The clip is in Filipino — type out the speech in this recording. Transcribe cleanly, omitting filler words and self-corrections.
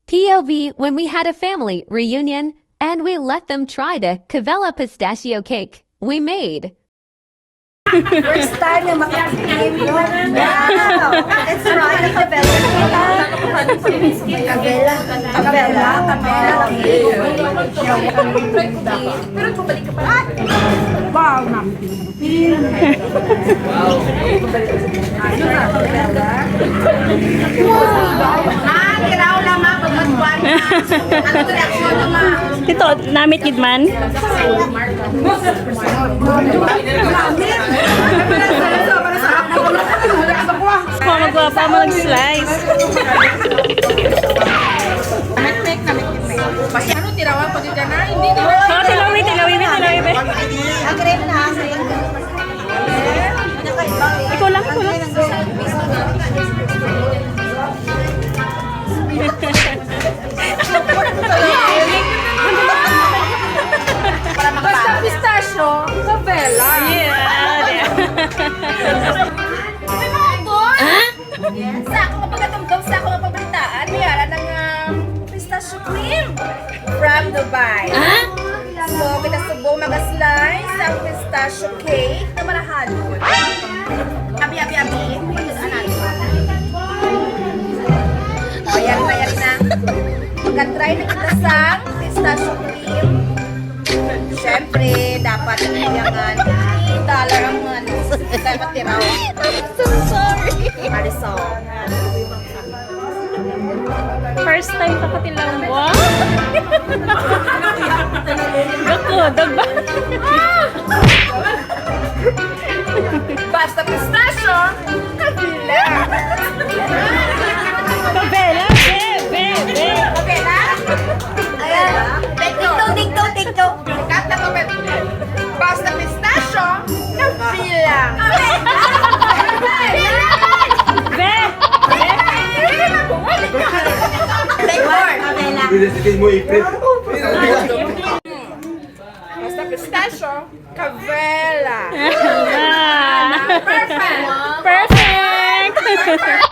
POV when we had a family reunion and we let them try the Cavella pistachio cake we made. First time na makatikim yun. Wow! Let's try the Cavella. Cavella. Pero bumalik ka pa. Wow! Tiraw lang ma, pagmagbuan na. Ano reaksyon mo ma? Ito, namit gid man. Magwapa mo mag-slice. Basta ano tirawan pag dyan na? Hindi na. Oh, tilawi. Ang cream na. Ikaw lang. Basta pistachio, Cavella. Sa ako mapagatumdum sa ako mapabalitaan, mayara ng pistachio cream from Dubai. So, kita subong mag-slice ang pistachio cake na marahalon. Abi. O, yari na. Pagka-try na kita sa pistachio cream. Siyempre, dapat nangyayang $50 ang ano. Dahil matiraw. So sorry. Marisol. First time ka katilaw. Wow! Gako, dagba. Basta pistachio, Cavella. Cavella, be. Cavella? Ayan. Tiktok. Kanta ko, basta pistachio, Cavella. Basta pistachio, Cavella. Ah. Perfect. Perfect!